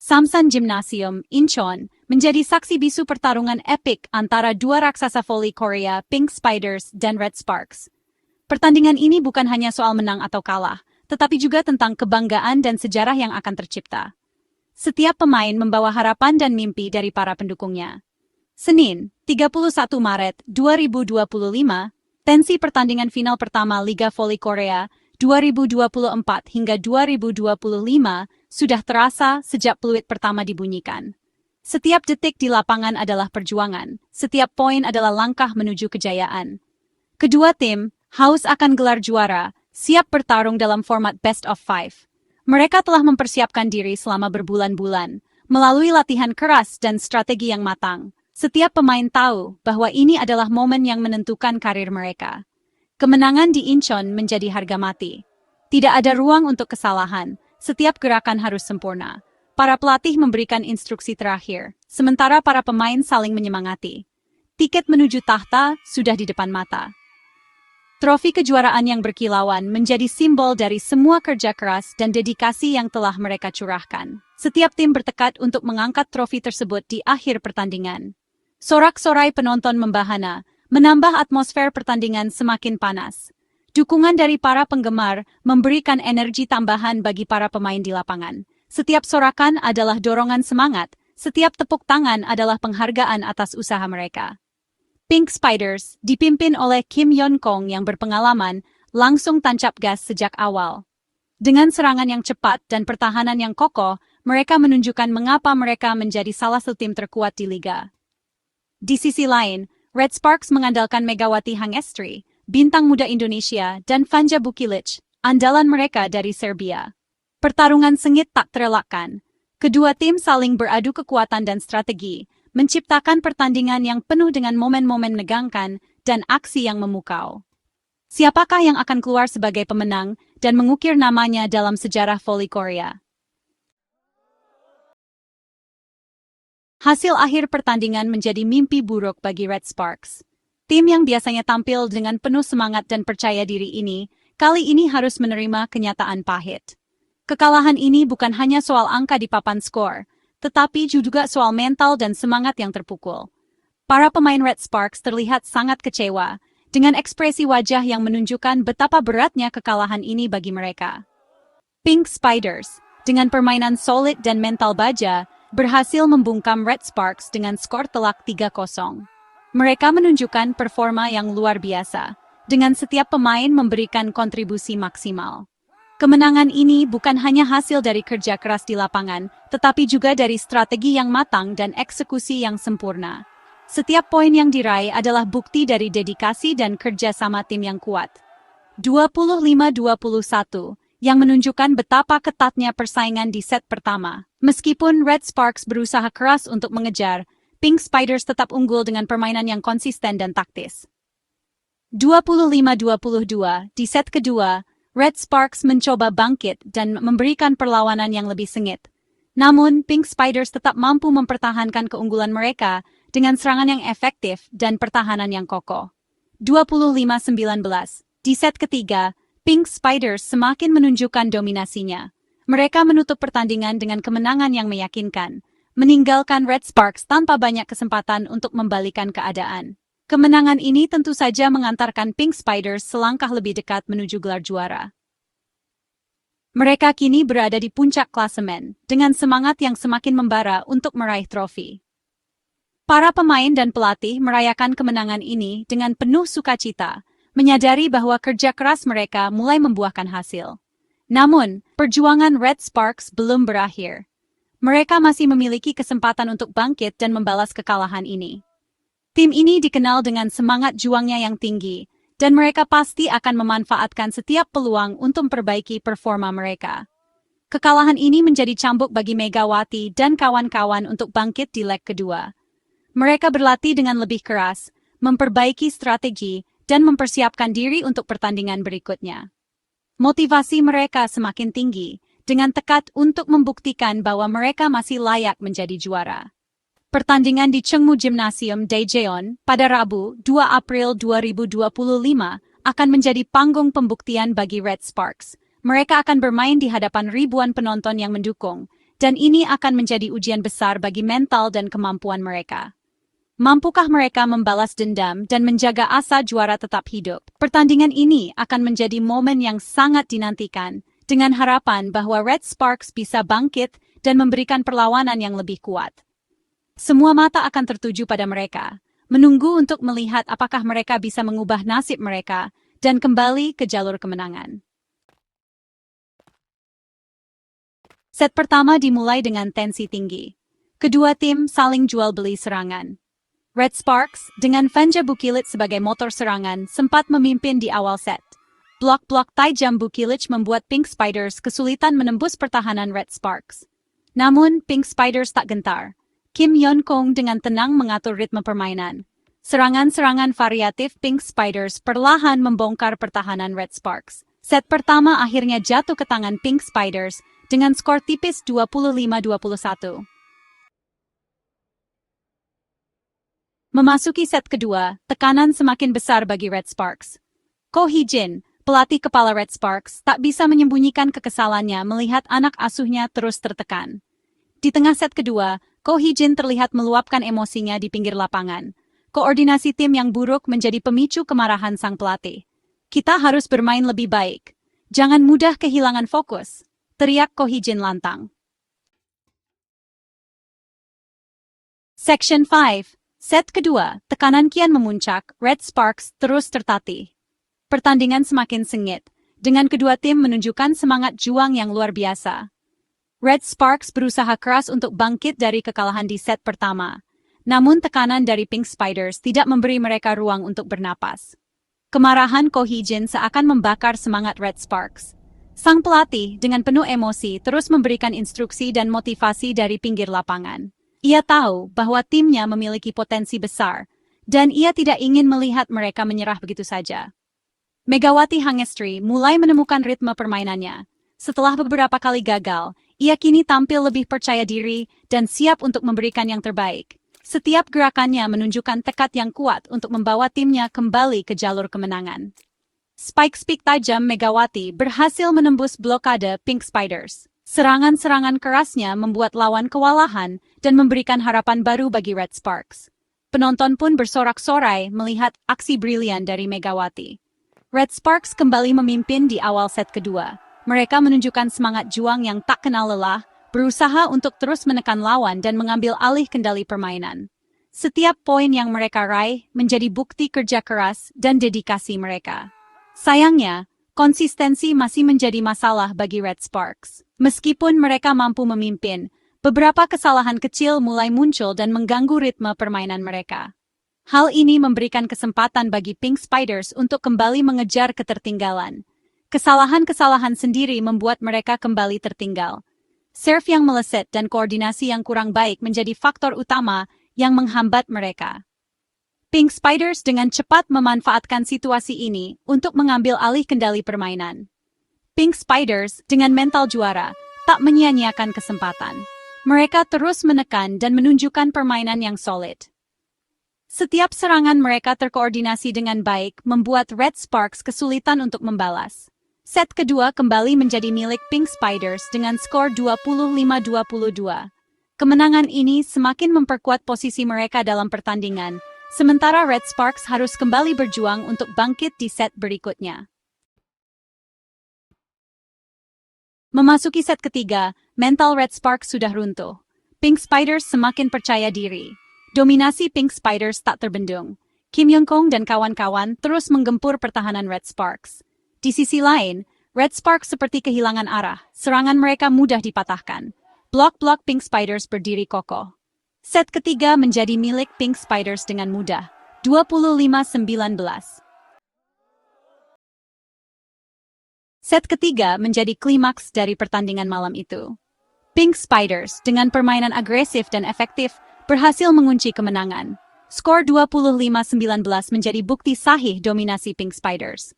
Samsan Gymnasium, Incheon, menjadi saksi bisu pertarungan epik antara dua raksasa voli Korea, Pink Spiders dan Red Sparks. Pertandingan ini bukan hanya soal menang atau kalah, tetapi juga tentang kebanggaan dan sejarah yang akan tercipta. Setiap pemain membawa harapan dan mimpi dari para pendukungnya. Senin, 31 Maret 2025, tensi pertandingan final pertama Liga Voli Korea 2024 hingga 2025 sudah terasa sejak peluit pertama dibunyikan. Setiap detik di lapangan adalah perjuangan, setiap poin adalah langkah menuju kejayaan. Kedua tim, haus akan gelar juara, siap bertarung dalam format best of 5. Mereka telah mempersiapkan diri selama berbulan-bulan, melalui latihan keras dan strategi yang matang. Setiap pemain tahu bahwa ini adalah momen yang menentukan karir mereka. Kemenangan di Incheon menjadi harga mati. Tidak ada ruang untuk kesalahan, setiap gerakan harus sempurna. Para pelatih memberikan instruksi terakhir, sementara para pemain saling menyemangati. Tiket menuju tahta sudah di depan mata. Trofi kejuaraan yang berkilauan menjadi simbol dari semua kerja keras dan dedikasi yang telah mereka curahkan. Setiap tim bertekad untuk mengangkat trofi tersebut di akhir pertandingan. Sorak-sorai penonton membahana, menambah atmosfer pertandingan semakin panas. Dukungan dari para penggemar memberikan energi tambahan bagi para pemain di lapangan. Setiap sorakan adalah dorongan semangat, setiap tepuk tangan adalah penghargaan atas usaha mereka. Pink Spiders, dipimpin oleh Kim Yeon-kong yang berpengalaman, langsung tancap gas sejak awal. Dengan serangan yang cepat dan pertahanan yang kokoh, mereka menunjukkan mengapa mereka menjadi salah satu tim terkuat di liga. Di sisi lain, Red Sparks mengandalkan Megawati Hangestri, bintang muda Indonesia, dan Vanja Bukilic, andalan mereka dari Serbia. Pertarungan sengit tak terelakkan. Kedua tim saling beradu kekuatan dan strategi, menciptakan pertandingan yang penuh dengan momen-momen menegangkan dan aksi yang memukau. Siapakah yang akan keluar sebagai pemenang dan mengukir namanya dalam sejarah voli Korea? Hasil akhir pertandingan menjadi mimpi buruk bagi Red Sparks. Tim yang biasanya tampil dengan penuh semangat dan percaya diri ini, kali ini harus menerima kenyataan pahit. Kekalahan ini bukan hanya soal angka di papan skor, tetapi juga soal mental dan semangat yang terpukul. Para pemain Red Sparks terlihat sangat kecewa, dengan ekspresi wajah yang menunjukkan betapa beratnya kekalahan ini bagi mereka. Pink Spiders, dengan permainan solid dan mental baja, berhasil membungkam Red Sparks dengan skor telak 3-0. Mereka menunjukkan performa yang luar biasa, dengan setiap pemain memberikan kontribusi maksimal. Kemenangan ini bukan hanya hasil dari kerja keras di lapangan, tetapi juga dari strategi yang matang dan eksekusi yang sempurna. Setiap poin yang diraih adalah bukti dari dedikasi dan kerja sama tim yang kuat. 25-21, yang menunjukkan betapa ketatnya persaingan di set pertama. Meskipun Red Sparks berusaha keras untuk mengejar, Pink Spiders tetap unggul dengan permainan yang konsisten dan taktis. 25-22, di set kedua, Red Sparks mencoba bangkit dan memberikan perlawanan yang lebih sengit. Namun, Pink Spiders tetap mampu mempertahankan keunggulan mereka dengan serangan yang efektif dan pertahanan yang kokoh. 25-19, di set ketiga, Pink Spiders semakin menunjukkan dominasinya. Mereka menutup pertandingan dengan kemenangan yang meyakinkan, meninggalkan Red Sparks tanpa banyak kesempatan untuk membalikan keadaan. Kemenangan ini tentu saja mengantarkan Pink Spiders selangkah lebih dekat menuju gelar juara. Mereka kini berada di puncak klasemen, dengan semangat yang semakin membara untuk meraih trofi. Para pemain dan pelatih merayakan kemenangan ini dengan penuh sukacita, menyadari bahwa kerja keras mereka mulai membuahkan hasil. Namun, perjuangan Red Sparks belum berakhir. Mereka masih memiliki kesempatan untuk bangkit dan membalas kekalahan ini. Tim ini dikenal dengan semangat juangnya yang tinggi, dan mereka pasti akan memanfaatkan setiap peluang untuk memperbaiki performa mereka. Kekalahan ini menjadi cambuk bagi Megawati dan kawan-kawan untuk bangkit di leg kedua. Mereka berlatih dengan lebih keras, memperbaiki strategi, dan mempersiapkan diri untuk pertandingan berikutnya. Motivasi mereka semakin tinggi, dengan tekad untuk membuktikan bahwa mereka masih layak menjadi juara. Pertandingan di Chungmu Gymnasium Daejeon pada Rabu, 2 April 2025, akan menjadi panggung pembuktian bagi Red Sparks. Mereka akan bermain di hadapan ribuan penonton yang mendukung, dan ini akan menjadi ujian besar bagi mental dan kemampuan mereka. Mampukah mereka membalas dendam dan menjaga asa juara tetap hidup? Pertandingan ini akan menjadi momen yang sangat dinantikan, dengan harapan bahwa Red Sparks bisa bangkit dan memberikan perlawanan yang lebih kuat. Semua mata akan tertuju pada mereka, menunggu untuk melihat apakah mereka bisa mengubah nasib mereka dan kembali ke jalur kemenangan. Set pertama dimulai dengan tensi tinggi. Kedua tim saling jual beli serangan. Red Sparks, dengan Vanja Bukilic sebagai motor serangan, sempat memimpin di awal set. Blok-blok tajam Bukilic membuat Pink Spiders kesulitan menembus pertahanan Red Sparks. Namun, Pink Spiders tak gentar. Kim Yeon-kong dengan tenang mengatur ritme permainan. Serangan-serangan variatif Pink Spiders perlahan membongkar pertahanan Red Sparks. Set pertama akhirnya jatuh ke tangan Pink Spiders dengan skor tipis 25-21. Memasuki set kedua, tekanan semakin besar bagi Red Sparks. Ko Hee-jin, pelatih kepala Red Sparks, tak bisa menyembunyikan kekesalannya melihat anak asuhnya terus tertekan. Di tengah set kedua, Ko Hee-jin terlihat meluapkan emosinya di pinggir lapangan. Koordinasi tim yang buruk menjadi pemicu kemarahan sang pelatih. Kita harus bermain lebih baik. Jangan mudah kehilangan fokus, teriak Ko Hee-jin lantang. Section 5. Set kedua, tekanan kian memuncak, Red Sparks terus tertatih. Pertandingan semakin sengit, dengan kedua tim menunjukkan semangat juang yang luar biasa. Red Sparks berusaha keras untuk bangkit dari kekalahan di set pertama. Namun tekanan dari Pink Spiders tidak memberi mereka ruang untuk bernapas. Kemarahan Ko Hee-jin seakan membakar semangat Red Sparks. Sang pelatih dengan penuh emosi terus memberikan instruksi dan motivasi dari pinggir lapangan. Ia tahu bahwa timnya memiliki potensi besar, dan ia tidak ingin melihat mereka menyerah begitu saja. Megawati Hangestri mulai menemukan ritme permainannya. Setelah beberapa kali gagal, ia kini tampil lebih percaya diri dan siap untuk memberikan yang terbaik. Setiap gerakannya menunjukkan tekad yang kuat untuk membawa timnya kembali ke jalur kemenangan. Spike tajam Megawati berhasil menembus blokade Pink Spiders. Serangan-serangan kerasnya membuat lawan kewalahan dan memberikan harapan baru bagi Red Sparks. Penonton pun bersorak-sorai melihat aksi brilian dari Megawati. Red Sparks kembali memimpin di awal set kedua. Mereka menunjukkan semangat juang yang tak kenal lelah, berusaha untuk terus menekan lawan dan mengambil alih kendali permainan. Setiap poin yang mereka raih menjadi bukti kerja keras dan dedikasi mereka. Sayangnya, konsistensi masih menjadi masalah bagi Red Sparks. Meskipun mereka mampu memimpin, beberapa kesalahan kecil mulai muncul dan mengganggu ritme permainan mereka. Hal ini memberikan kesempatan bagi Pink Spiders untuk kembali mengejar ketertinggalan. Kesalahan-kesalahan sendiri membuat mereka kembali tertinggal. Serve yang meleset dan koordinasi yang kurang baik menjadi faktor utama yang menghambat mereka. Pink Spiders dengan cepat memanfaatkan situasi ini untuk mengambil alih kendali permainan. Pink Spiders dengan mental juara tak menyia-nyiakan kesempatan. Mereka terus menekan dan menunjukkan permainan yang solid. Setiap serangan mereka terkoordinasi dengan baik membuat Red Sparks kesulitan untuk membalas. Set kedua kembali menjadi milik Pink Spiders dengan skor 25-22. Kemenangan ini semakin memperkuat posisi mereka dalam pertandingan, sementara Red Sparks harus kembali berjuang untuk bangkit di set berikutnya. Memasuki set ketiga, mental Red Sparks sudah runtuh. Pink Spiders semakin percaya diri. Dominasi Pink Spiders tak terbendung. Kim Yeon-kong dan kawan-kawan terus menggempur pertahanan Red Sparks. Di sisi lain, Red Sparks seperti kehilangan arah. Serangan mereka mudah dipatahkan. Blok-blok Pink Spiders berdiri kokoh. Set ketiga menjadi milik Pink Spiders dengan mudah. 25-19. Set ketiga menjadi klimaks dari pertandingan malam itu. Pink Spiders dengan permainan agresif dan efektif berhasil mengunci kemenangan. Skor 25-19 menjadi bukti sahih dominasi Pink Spiders.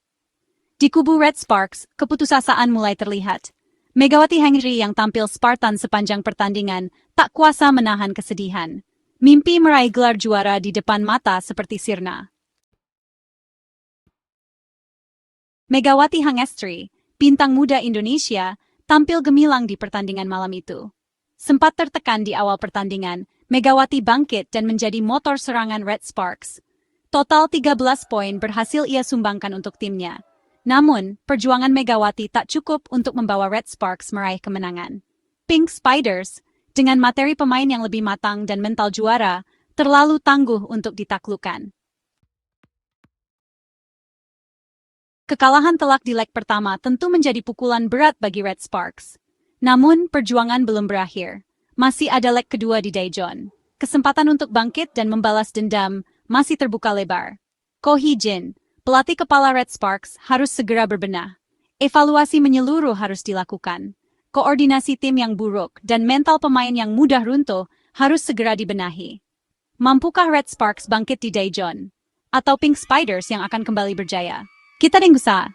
Di kubu Red Sparks, keputusasaan mulai terlihat. Megawati Hangestri yang tampil Spartan sepanjang pertandingan tak kuasa menahan kesedihan. Mimpi meraih gelar juara di depan mata seperti sirna. Megawati Hangestri, bintang muda Indonesia, tampil gemilang di pertandingan malam itu. Sempat tertekan di awal pertandingan, Megawati bangkit dan menjadi motor serangan Red Sparks. Total 13 poin berhasil ia sumbangkan untuk timnya. Namun, perjuangan Megawati tak cukup untuk membawa Red Sparks meraih kemenangan. Pink Spiders, dengan materi pemain yang lebih matang dan mental juara, terlalu tangguh untuk ditaklukkan. Kekalahan telak di leg pertama tentu menjadi pukulan berat bagi Red Sparks. Namun, perjuangan belum berakhir. Masih ada leg kedua di Daejeon. Kesempatan untuk bangkit dan membalas dendam masih terbuka lebar. Ko Hee-jin, pelatih kepala Red Sparks, harus segera berbenah. Evaluasi menyeluruh harus dilakukan. Koordinasi tim yang buruk dan mental pemain yang mudah runtuh harus segera dibenahi. Mampukah Red Sparks bangkit di Daejeon? Atau Pink Spiders yang akan kembali berjaya? Kita tunggu sa.